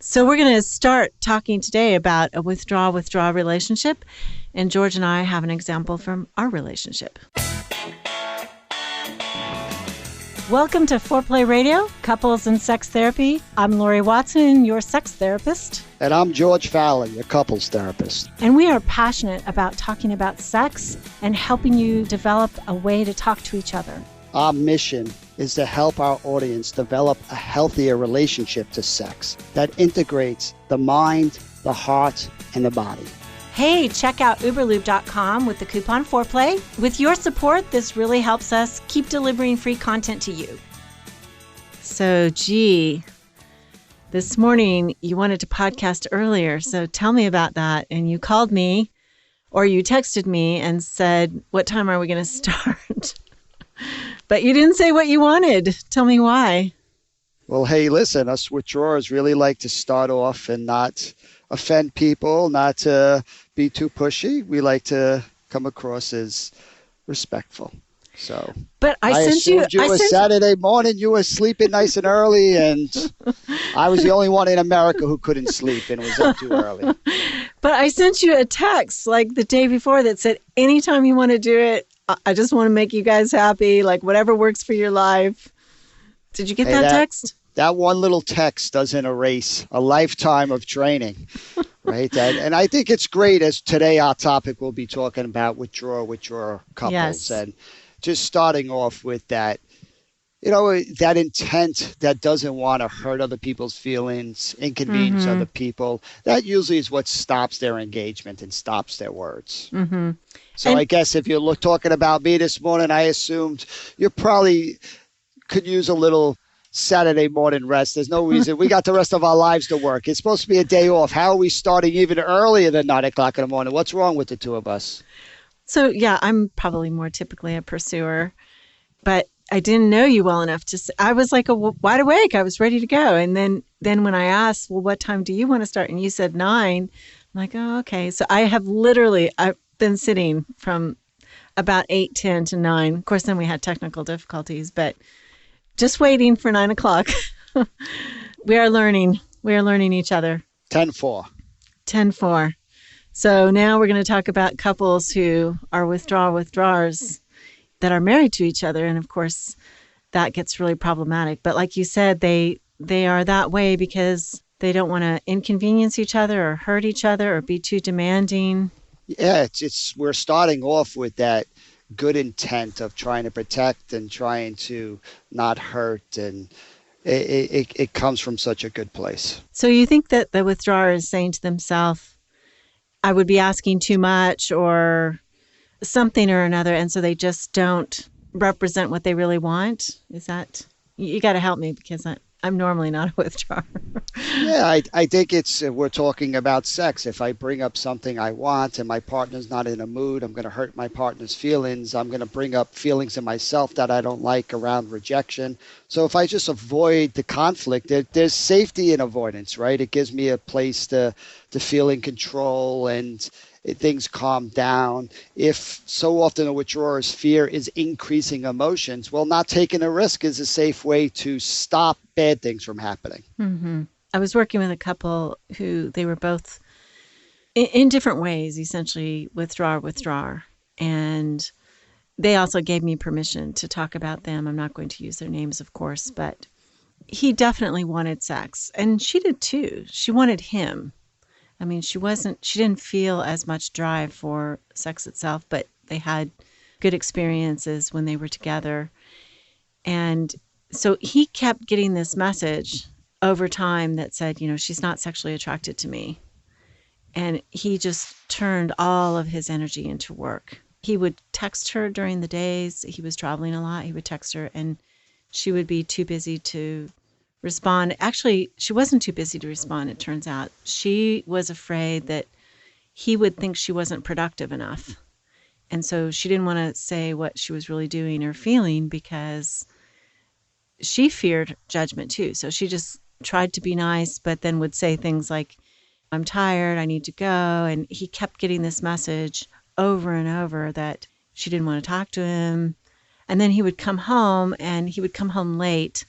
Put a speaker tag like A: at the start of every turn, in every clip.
A: So we're going to start talking today about a withdraw-withdraw relationship. And George and I have an example from our relationship. Welcome to Foreplay Radio, Couples and Sex Therapy. I'm Laurie Watson, your sex therapist.
B: And I'm George Fowler, your couples therapist.
A: And we are passionate about talking about sex and helping you develop a way to talk to each other.
B: Our mission is to help our audience develop a healthier relationship to sex that integrates the mind, the heart, and the body.
A: Hey, check out uberlube.com with the coupon Foreplay. With your support, this really helps us keep delivering free content to you. So, this morning you wanted to podcast earlier, so tell me about that. And you called me, or you texted me and said, what time are we going to start? But you didn't say what you wanted. Tell me why.
B: Well, hey, listen, us withdrawers really like to start off and not offend people, not to be too pushy. We like to come across as respectful. So,
A: but I sent you
B: Saturday morning. You were sleeping nice and early, and I was the only one in America who couldn't sleep and was up too early.
A: But I sent you a text like the day before that said, anytime you want to do it, I just want to make you guys happy, like whatever works for your life. Did you get that text?
B: That one little text doesn't erase a lifetime of training, right? And I think it's great, as today our topic will be talking about withdraw couples.
A: Yes.
B: And just starting off with that, that intent that doesn't want to hurt other people's feelings, inconvenience other people. That usually is what stops their engagement and stops their words.
A: Mm-hmm.
B: So I guess if you're talking about me this morning, I assumed you probably could use a little Saturday morning rest. There's no reason. We got the rest of our lives to work. It's supposed to be a day off. How are we starting even earlier than 9 o'clock in the morning? What's wrong with the two of us?
A: So, yeah, I'm probably more typically a pursuer, but I didn't know you well enough to say. I was like wide awake. I was ready to go. And then when I asked, well, what time do you want to start? And you said 9. I'm like, oh, okay. So I've been sitting from about 8:10 to 9. Of course, then we had technical difficulties, but just waiting for 9 o'clock. We are learning each other.
B: 10-4.
A: 10-4. So now we're going to talk about couples who are withdrawers that are married to each other. And of course, that gets really problematic. But like you said, they are that way because they don't want to inconvenience each other or hurt each other or be too demanding.
B: Yeah, we're starting off with that good intent of trying to protect and trying to not hurt, and it comes from such a good place.
A: So you think that the withdrawer is saying to themselves, I would be asking too much or something or another, and so they just don't represent what they really want? Is that, you got to help me because I'm normally not a withdrawer.
B: Yeah, I think we're talking about sex. If I bring up something I want and my partner's not in a mood, I'm going to hurt my partner's feelings. I'm going to bring up feelings in myself that I don't like around rejection. So if I just avoid the conflict, there's safety in avoidance, right? It gives me a place to feel in control and things calm down. If so often a withdrawer's fear is increasing emotions, well, not taking a risk is a safe way to stop bad things from happening.
A: Mm-hmm. I was working with a couple who they were both in different ways, essentially withdrawer. And they also gave me permission to talk about them. I'm not going to use their names, of course, but he definitely wanted sex. And she did too. She wanted him. I mean, she didn't feel as much drive for sex itself, but they had good experiences when they were together. And so he kept getting this message over time that said, she's not sexually attracted to me. And he just turned all of his energy into work. He would text her during the days. He was traveling a lot. He would text her and she would be too busy to respond. Actually, she wasn't too busy to respond, it turns out. She was afraid that he would think she wasn't productive enough. And so she didn't want to say what she was really doing or feeling because she feared judgment too. So she just tried to be nice, but then would say things like, I'm tired, I need to go. And he kept getting this message over and over that she didn't want to talk to him. And then he would come home, and he would come home late,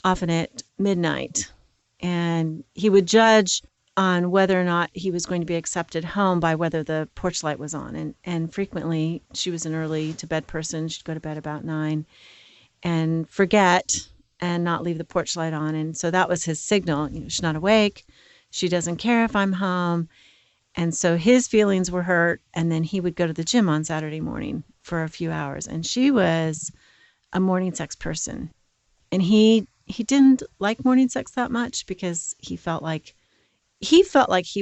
A: often at midnight. And he would judge on whether or not he was going to be accepted home by whether the porch light was on. And frequently, she was an early to bed person. She'd go to bed about 9 and forget and not leave the porch light on. And so that was his signal. She's not awake. She doesn't care if I'm home. And so his feelings were hurt. And then he would go to the gym on Saturday morning for a few hours. And she was a morning sex person. And he didn't like morning sex that much because he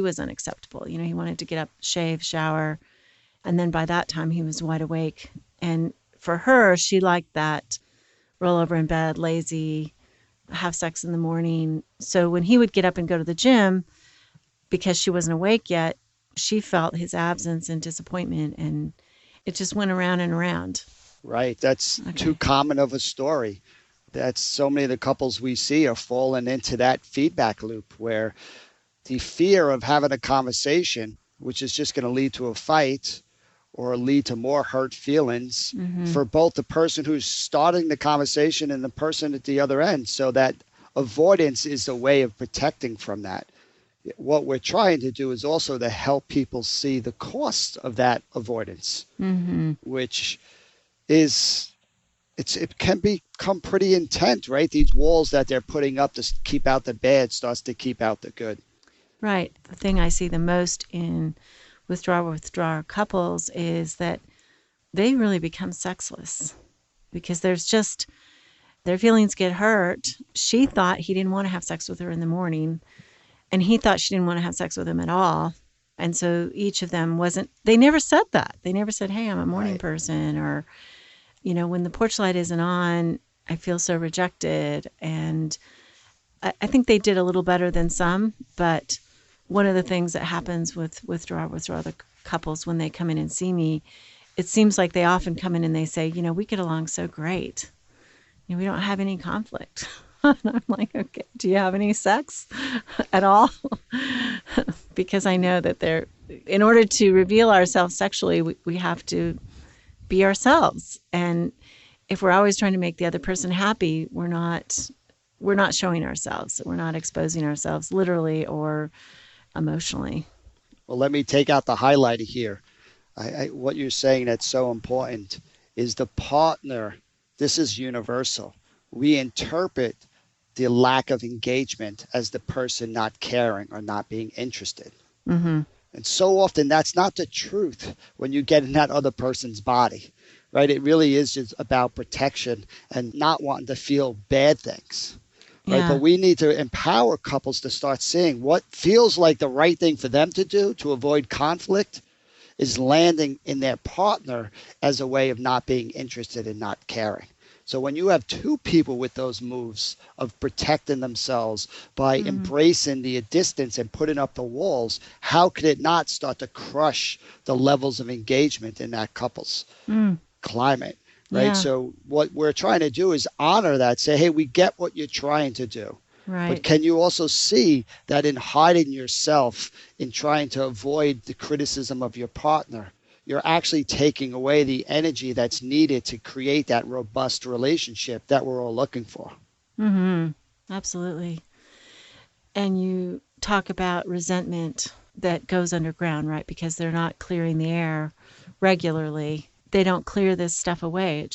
A: was unacceptable. He wanted to get up, shave, shower, and then by that time he was wide awake. And for her, she liked that roll over in bed, lazy, have sex in the morning. So when he would get up and go to the gym because she wasn't awake yet, she felt his absence and disappointment, and it just went around and around.
B: Right. That's too
A: Okay.
B: common of a story. That's so many of the couples we see are falling into that feedback loop where the fear of having a conversation, which is just going to lead to a fight or lead to more hurt feelings
A: Mm-hmm.
B: for both the person who's starting the conversation and the person at the other end. So that avoidance is a way of protecting from that. What we're trying to do is also to help people see the cost of that avoidance,
A: Mm-hmm.
B: which is it can become pretty intense, right? These walls that they're putting up to keep out the bad starts to keep out the good.
A: Right. The thing I see the most in withdrawer couples is that they really become sexless because their feelings get hurt. She thought he didn't want to have sex with her in the morning, and he thought she didn't want to have sex with him at all. And so each of them they never said that. They never said, hey, I'm a morning
B: Right.
A: person, or, when the porch light isn't on, I feel so rejected. And I think they did a little better than some, but one of the things that happens with withdraw the couples when they come in and see me, it seems like they often come in and they say, we get along so great. We don't have any conflict. And I'm like, okay, do you have any sex at all? Because I know that in order to reveal ourselves sexually, we have to be ourselves. And if we're always trying to make the other person happy, we're not showing ourselves. We're not exposing ourselves literally or emotionally.
B: Well, let me take out the highlighter here. What you're saying that's so important is the partner. This is universal. We interpret the lack of engagement as the person not caring or not being interested.
A: Mm-hmm.
B: And so often that's not the truth when you get in that other person's body, right? It really is just about protection and not wanting to feel bad things, right?
A: Yeah.
B: But we need to empower couples to start seeing what feels like the right thing for them to do to avoid conflict is landing in their partner as a way of not being interested and not caring. So when you have two people with those moves of protecting themselves by
A: Mm-hmm.
B: embracing the distance and putting up the walls, how could it not start to crush the levels of engagement in that couple's
A: Mm.
B: climate, right?
A: Yeah.
B: So what we're trying to do is honor that, say, hey, we get what you're trying to do. But
A: Right.
B: can you also see that in hiding yourself, in trying to avoid the criticism of your partner, you're actually taking away the energy that's needed to create that robust relationship that we're all looking for?
A: Mm-hmm. Absolutely. And you talk about resentment that goes underground, right? Because they're not clearing the air regularly. They don't clear this stuff away.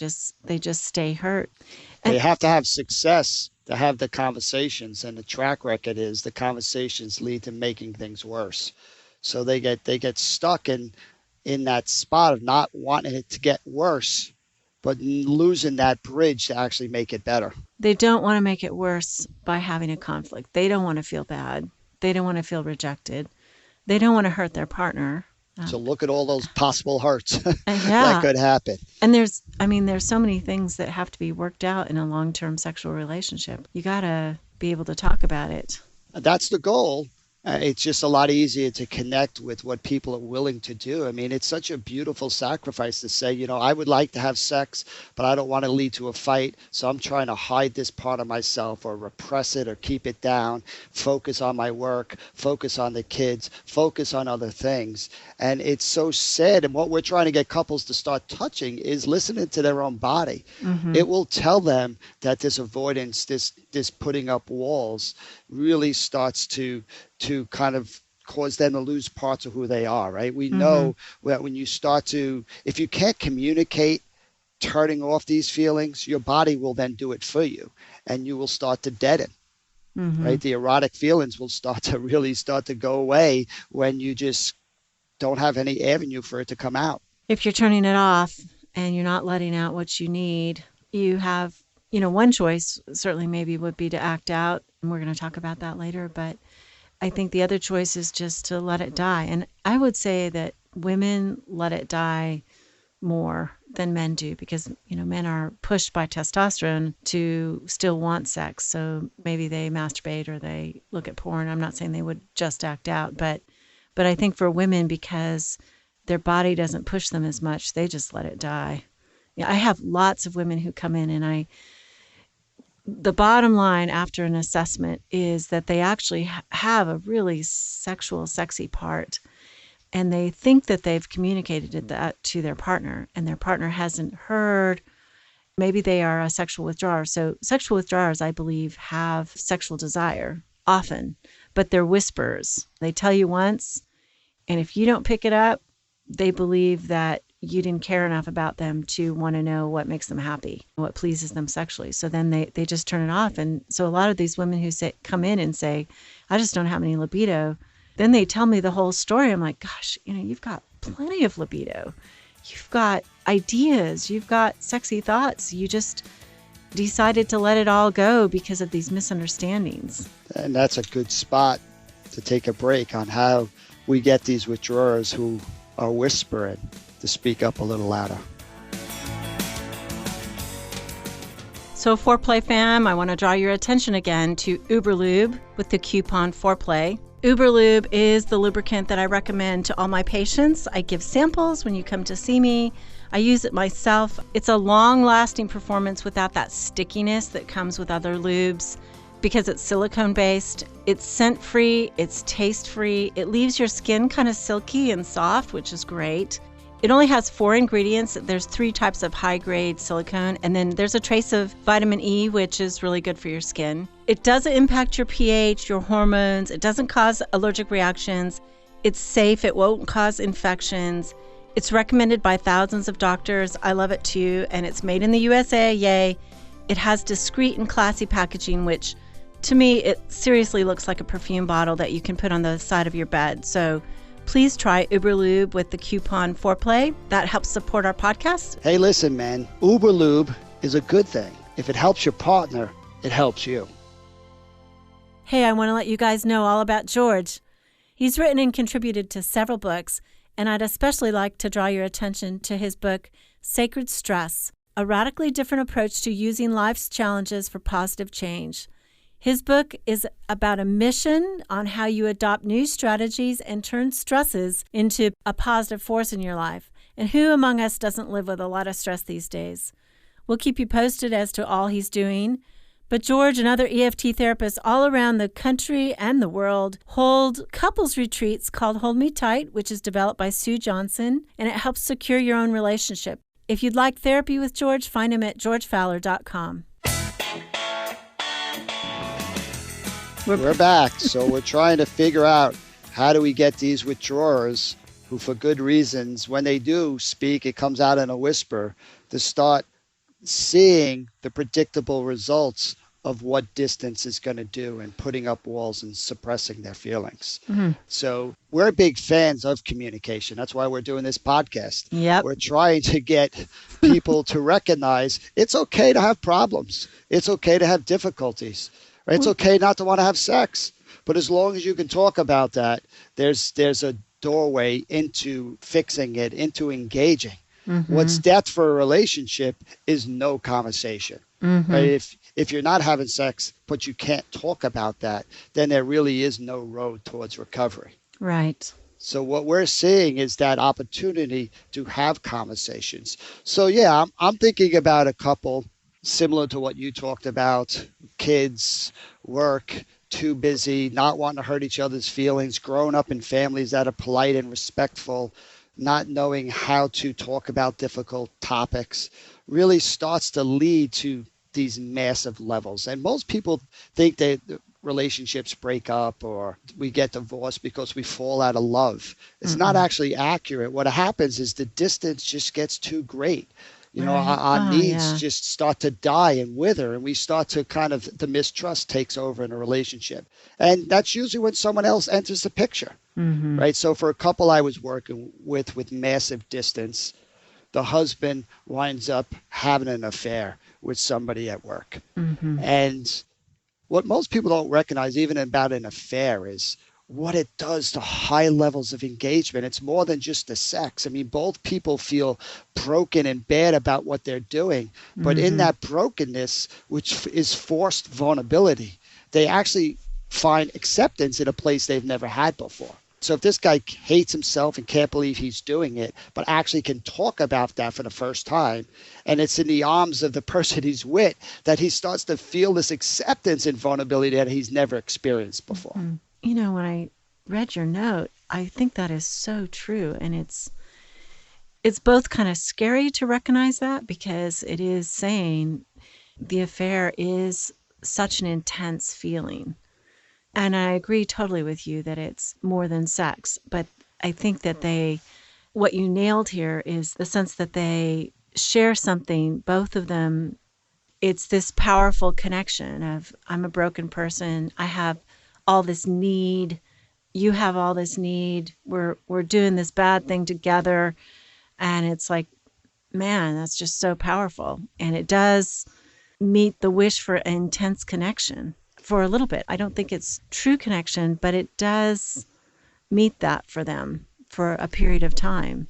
A: They just stay hurt.
B: They
A: And
B: have to have success to have the conversations, and the track record is the conversations lead to making things worse. So they get stuck in that spot of not wanting it to get worse, but losing that bridge to actually make it better.
A: they don't want to make it worse by having a conflict. They don't want to feel bad. They don't want to feel rejected. They don't want to hurt their partner.
B: So
A: Um,
B: look at all those possible hurts that
A: yeah.
B: could happen.
A: And there's so many things that have to be worked out in a long-term sexual relationship. You got to be able to talk about it.
B: That's the goal. It's just a lot easier to connect with what people are willing to do. I mean, it's such a beautiful sacrifice to say, I would like to have sex, but I don't want to lead to a fight. So I'm trying to hide this part of myself or repress it or keep it down, focus on my work, focus on the kids, focus on other things. And it's so sad. And what we're trying to get couples to start touching is listening to their own body.
A: Mm-hmm.
B: It will tell them that this avoidance, this putting up walls, really starts to kind of cause them to lose parts of who they are, right? We
A: Mhm.
B: know that when you start to, if you can't communicate turning off these feelings, your body will then do it for you, and you will start to deaden, right?
A: Mhm.
B: The erotic feelings will start to really start to go away when you just don't have any avenue for it to come out.
A: If you're turning it off and you're not letting out what you need, you have, one choice certainly maybe would be to act out, and we're going to talk about that later, but I think the other choice is just to let it die. And I would say that women let it die more than men do because, men are pushed by testosterone to still want sex. So maybe they masturbate or they look at porn. I'm not saying they would just act out, but I think for women, because their body doesn't push them as much, they just let it die. Yeah, I have lots of women who come in, and the bottom line after an assessment is that they actually have a really sexual, sexy part, and they think that they've communicated that to their partner, and their partner hasn't heard. Maybe they are a sexual withdrawer. So sexual withdrawers, I believe, have sexual desire often, but they're whisperers. They tell you once, and if you don't pick it up, they believe that you didn't care enough about them to want to know what makes them happy, what pleases them sexually. So then they just turn it off. And so a lot of these women who come in and say, I just don't have any libido, then they tell me the whole story. I'm like, gosh, you've got plenty of libido. You've got ideas. You've got sexy thoughts. You just decided to let it all go because of these misunderstandings.
B: And that's a good spot to take a break on how we get these withdrawers who are whispering to speak up a little louder.
A: So Foreplay fam, I want to draw your attention again to Uberlube with the coupon Foreplay. Uberlube is the lubricant that I recommend to all my patients. I give samples when you come to see me. I use it myself. It's a long-lasting performance without that stickiness that comes with other lubes because it's silicone-based. It's scent-free, it's taste-free. It leaves your skin kind of silky and soft, which is great. It only has 4 ingredients. There's 3 types of high-grade silicone, and then there's a trace of vitamin E, which is really good for your skin. It doesn't impact your pH, your hormones. It doesn't cause allergic reactions. It's safe. It won't cause infections. It's recommended by thousands of doctors. I love it too, and it's made in the USA. Yay. It has discreet and classy packaging, which to me, it seriously looks like a perfume bottle that you can put on the side of your bed. So please try Uberlube with the coupon Foreplay. That helps support our podcast.
B: Hey, listen, man, Uberlube is a good thing. If it helps your partner, it helps you.
A: Hey, I want to let you guys know all about George. He's written and contributed to several books, and I'd especially like to draw your attention to his book, Sacred Stress, a radically different approach to using life's challenges for positive change. His book is about a mission on how you adopt new strategies and turn stresses into a positive force in your life. And who among us doesn't live with a lot of stress these days? We'll keep you posted as to all he's doing. But George and other EFT therapists all around the country and the world hold couples retreats called Hold Me Tight, which is developed by Sue Johnson, and it helps secure your own relationship. If you'd like therapy with George, find him at georgefowler.com.
B: We're back. So we're trying to figure out how do we get these withdrawers who, for good reasons, when they do speak, it comes out in a whisper, to start seeing the predictable results of what distance is going to do and putting up walls and suppressing their feelings.
A: Mm-hmm.
B: So we're big fans of communication. That's why we're doing this podcast.
A: Yep.
B: We're trying to get people to recognize it's okay to have problems. It's okay to have difficulties. Right? It's okay not to want to have sex. But as long as you can talk about that, there's a doorway into fixing it, into engaging. Mm-hmm. What's death for a relationship is no conversation. Mm-hmm. Right? If you're not having sex, but you can't talk about that, then there really is no road towards recovery.
A: Right.
B: So what we're seeing is that opportunity to have conversations. So yeah, I'm thinking about a couple similar to what you talked about, kids, work, too busy, not wanting to hurt each other's feelings, growing up in families that are polite and respectful, not knowing how to talk about difficult topics, really starts to lead to these massive levels. And most people think that relationships break up or we get divorced because we fall out of love. It's not
A: Mm-mm.
B: actually accurate. What happens is the distance just gets too great.
A: Right.
B: Our
A: Oh,
B: needs
A: yeah.
B: just start to die and wither, and we start to kind of, the mistrust takes over in a relationship. And that's usually when someone else enters the picture,
A: Mm-hmm.
B: right? So for a couple I was working with massive distance, the husband winds up having an affair with somebody at work.
A: Mm-hmm.
B: And what most people don't recognize, even about an affair, is what it does to high levels of engagement. It's more than just the sex. I mean, both people feel broken and bad about what they're doing. But in
A: Mm-hmm.
B: that brokenness, which is forced vulnerability, they actually find acceptance in a place they've never had before. So if this guy hates himself and can't believe he's doing it, but actually can talk about that for the first time, and it's in the arms of the person he's with, that he starts to feel this acceptance and vulnerability that he's never experienced before.
A: Mm-hmm. When I read your note, I think that is so true. And it's both kind of scary to recognize that because it is saying the affair is such an intense feeling. And I agree totally with you that it's more than sex. But I think that what you nailed here is the sense that they share something, both of them. It's this powerful connection of I'm a broken person. I have all this need. You have all this need. We're doing this bad thing together. And it's like, man, that's just so powerful. And it does meet the wish for intense connection for a little bit. I don't think it's true connection, but it does meet that for them for a period of time.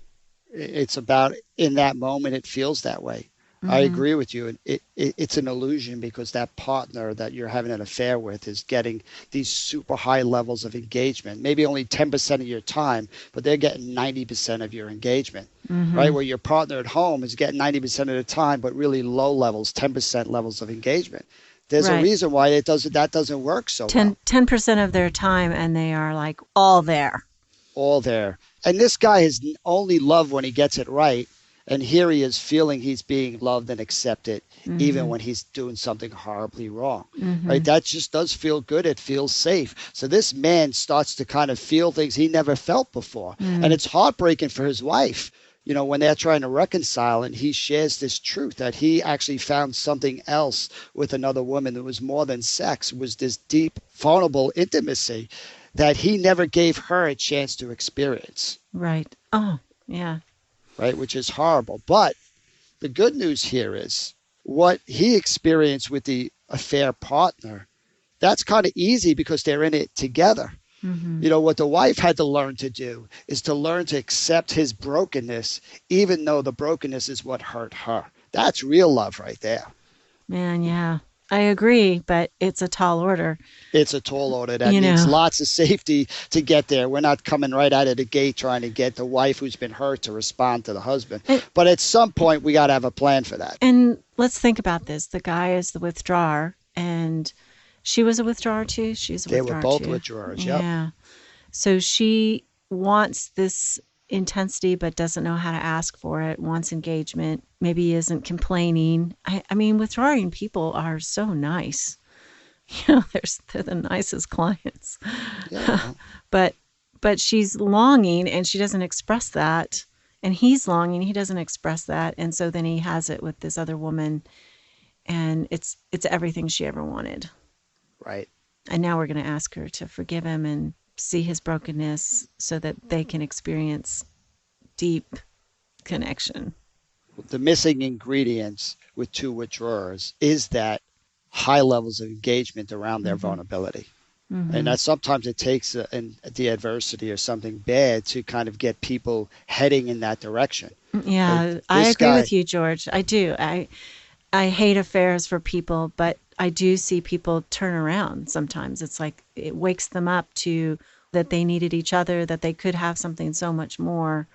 B: It's about, in that moment it feels that way. I
A: Mm-hmm.
B: agree with you. It's an illusion because that partner that you're having an affair with is getting these super high levels of engagement, maybe only 10% of your time, but they're getting 90% of your engagement, right?
A: Mm-hmm.
B: Where your partner at home is getting 90% of the time, but really low levels, 10% levels of engagement. There's a
A: Right.
B: reason why that doesn't work so well.
A: 10% of their time, and they are like all there.
B: All there. And this guy is only loved when he gets it right. And here he is feeling he's being loved and accepted, even
A: Mm-hmm.
B: when he's doing something horribly wrong.
A: Mm-hmm.
B: Right? That just does feel good. It feels safe. So this man starts to kind of feel things he never felt before. And
A: Mm.
B: it's heartbreaking for his wife, when they're trying to reconcile and he shares this truth that he actually found something else with another woman that was more than sex, was this deep, vulnerable intimacy that he never gave her a chance to experience,
A: Right. Oh, yeah.
B: right? Which is horrible. But the good news here is what he experienced with the affair partner, that's kind of easy because they're in it together.
A: Mm-hmm.
B: What the wife had to learn to do is to learn to accept his brokenness, even though the brokenness is what hurt her. That's real love right there.
A: Man, yeah. I agree, but it's a tall order.
B: It's a tall order that
A: You
B: needs
A: know,
B: lots of safety to get there. We're not coming right out of the gate trying to get the wife who's been hurt to respond to the husband.
A: and,
B: But at some point, we got to have a plan for that.
A: and let's think about this. The guy is the withdrawer, and she was a withdrawer too. She's a
B: They were
A: withdrawer
B: both
A: too.
B: withdrawers. Yep.
A: Yeah. So she wants this intensity but doesn't know how to ask for it, wants engagement, maybe isn't complaining. I mean, withdrawing people are so nice. They're the nicest clients.
B: Yeah. Well,
A: but she's longing and she doesn't express that. And he's longing, he doesn't express that. And so then he has it with this other woman and it's everything she ever wanted.
B: right.
A: And now we're going to ask her to forgive him and see his brokenness so that they can experience deep connection.
B: The missing ingredients with two withdrawers is that high levels of engagement around their
A: Mm-hmm.
B: vulnerability. And
A: Mm-hmm.
B: that sometimes it takes the adversity or something bad to kind of get people heading in that direction. Right?
A: Yeah, I
B: This
A: agree
B: guy,
A: with you, George. I do. I hate affairs for people, but I do see people turn around sometimes. It's like it wakes them up to that they needed each other, that they could have something so much more.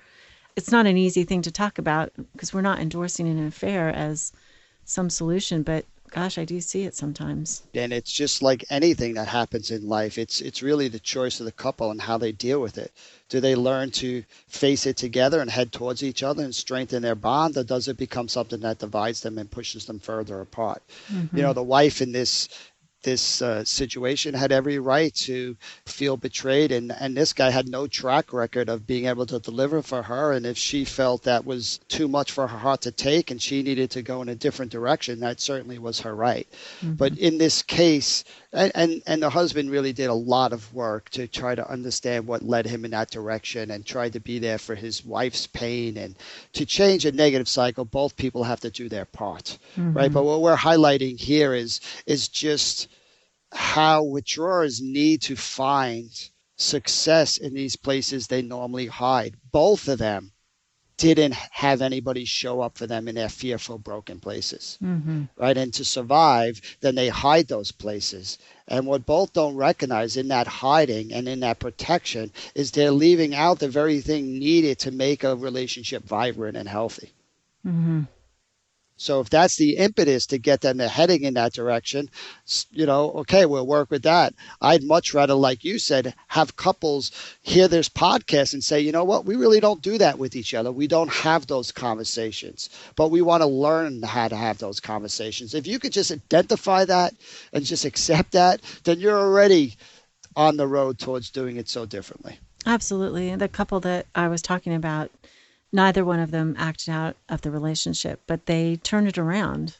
A: It's not an easy thing to talk about because we're not endorsing an affair as some solution, but gosh, I do see it sometimes.
B: and it's just like anything that happens in life. It's really the choice of the couple and how they deal with it. Do they learn to face it together and head towards each other and strengthen their bond, or does it become something that divides them and pushes them further apart?
A: Mm-hmm.
B: The wife in this this situation had every right to feel betrayed, and this guy had no track record of being able to deliver for her. And if she felt that was too much for her heart to take and she needed to go in a different direction, that certainly was her right.
A: Mm-hmm.
B: But in this case, and the husband really did a lot of work to try to understand what led him in that direction and tried to be there for his wife's pain. And to change a negative cycle, both people have to do their part, right?
A: Mm-hmm.
B: But what we're highlighting here is just how withdrawers need to find success in these places they normally hide. Both of them didn't have anybody show up for them in their fearful, broken places,
A: Mm-hmm.
B: right? And to survive, then they hide those places. And what both don't recognize in that hiding and in that protection is they're leaving out the very thing needed to make a relationship vibrant and healthy.
A: Mm-hmm.
B: So if that's the impetus to get them to heading in that direction, okay, we'll work with that. I'd much rather, like you said, have couples hear this podcast and say, you know what, we really don't do that with each other. We don't have those conversations, but we want to learn how to have those conversations. If you could just identify that and just accept that, then you're already on the road towards doing it so differently.
A: Absolutely. And the couple that I was talking about, neither one of them acted out of the relationship, but they turned it around.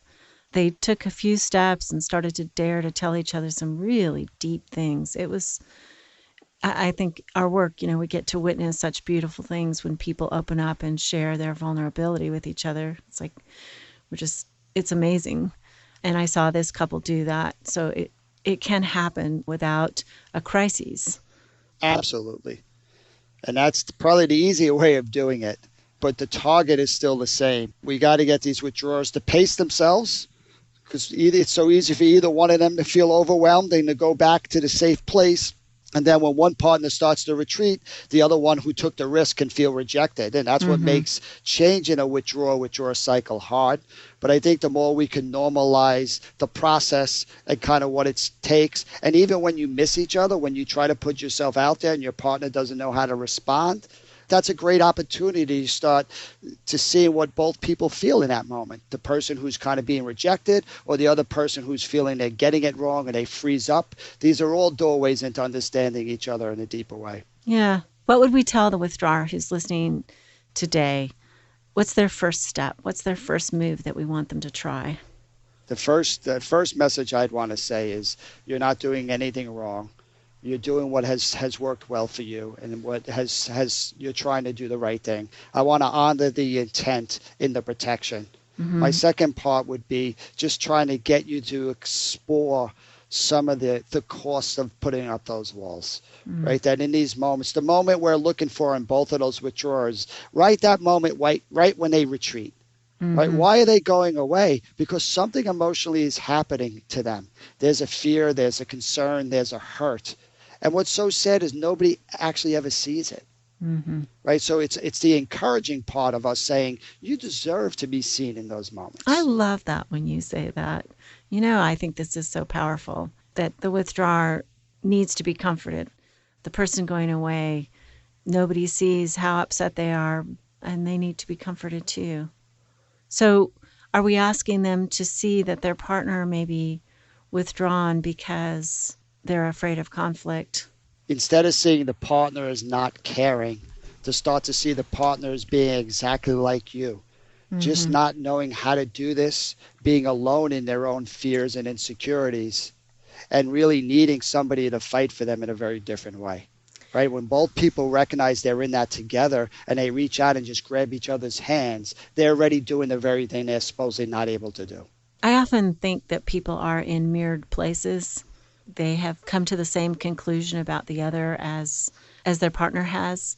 A: They took a few steps and started to dare to tell each other some really deep things. It was, I think our work, we get to witness such beautiful things when people open up and share their vulnerability with each other. It's like, it's amazing. And I saw this couple do that. So it can happen without a crisis.
B: Absolutely. And that's probably the easier way of doing it. But the target is still the same. We got to get these withdrawers to pace themselves, because it's so easy for either one of them to feel overwhelmed and to go back to the safe place. And then when one partner starts to retreat, the other one who took the risk can feel rejected. And that's what makes changing a withdrawal cycle hard. But I think the more we can normalize the process and kind of what it takes, and even when you miss each other, when you try to put yourself out there and your partner doesn't know how to respond, that's a great opportunity to start to see what both people feel in that moment. The person who's kind of being rejected, or the other person who's feeling they're getting it wrong and they freeze up. These are all doorways into understanding each other in a deeper way.
A: Yeah. What would we tell the withdrawer who's listening today? What's their first step? What's their first move that we want them to try?
B: The first message I'd want to say is you're not doing anything wrong. You're doing what has worked well for you, and what has you're trying to do the right thing. I want to honor the intent in the protection. My second part would be just trying to get you to explore some of the costs of putting up those walls, right? That in these moments, the moment we're looking for in both of those withdrawers, right that moment, right when they retreat. Right? Why are they going away? Because something emotionally is happening to them. There's a fear, there's a concern, there's a hurt. And what's so sad is nobody actually ever sees it. Right? So it's the encouraging part of us saying, you deserve to be seen in those moments.
A: I love that when you say that. I think this is so powerful, that the withdrawer needs to be comforted. The person going away, nobody sees how upset they are, and they need to be comforted too. So are we asking them to see that their partner may be withdrawn because they're afraid of conflict?
B: Instead of seeing the partner as not caring, to start to see the partner as being exactly like you. Just not knowing how to do this, being alone in their own fears and insecurities, and really needing somebody to fight for them in a very different way. Right? When both people recognize they're in that together and they reach out and just grab each other's hands, they're already doing the very thing they're supposedly not able to do.
A: I often think that people are in mirrored places. They have come to the same conclusion about the other as their partner has.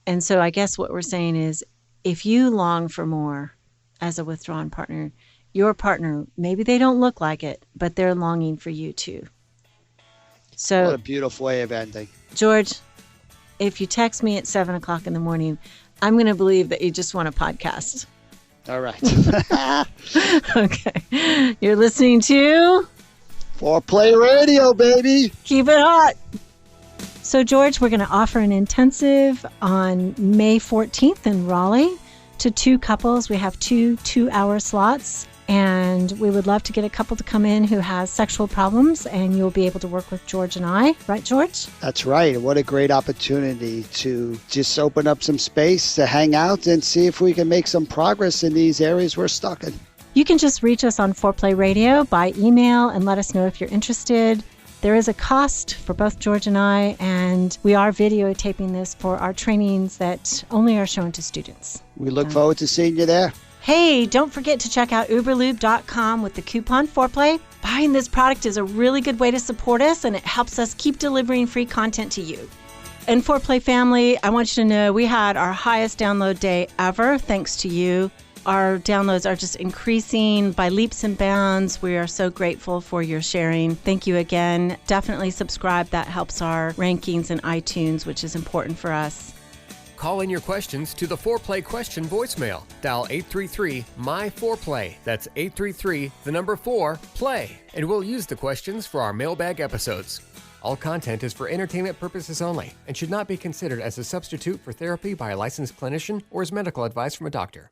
A: And so I guess what we're saying is, if you long for more as a withdrawn partner, your partner, maybe they don't look like it, but they're longing for you too. So,
B: what a beautiful way of ending.
A: George, if you text me at 7 o'clock in the morning, I'm going to believe that you just want a podcast.
B: All right.
A: Okay. You're listening to
B: Foreplay Radio, baby.
A: Keep It Hot. So, George, we're going to offer an intensive on May 14th in Raleigh to two couples. We have two 2-hour slots. And we would love to get a couple to come in who has sexual problems, and you'll be able to work with George and I. Right, George?
B: That's right. What a great opportunity to just open up some space to hang out and see if we can make some progress in these areas we're stuck in.
A: You can just reach us on Foreplay Radio by email and let us know if you're interested. There is a cost for both George and I, and we are videotaping this for our trainings that only are shown to students.
B: We look forward to seeing you there.
A: Hey, don't forget to check out uberlube.com with the coupon Foreplay. Buying this product is a really good way to support us, and it helps us keep delivering free content to you. And Foreplay family, I want you to know we had our highest download day ever, thanks to you. Our downloads are just increasing by leaps and bounds. We are so grateful for your sharing. Thank you again. Definitely subscribe. That helps our rankings in iTunes, which is important for us.
C: Call in your questions to the Foreplay question voicemail. Dial 833-MY-4PLAY. That's 833-4-PLAY. And we'll use the questions for our mailbag episodes. All content is for entertainment purposes only and should not be considered as a substitute for therapy by a licensed clinician or as medical advice from a doctor.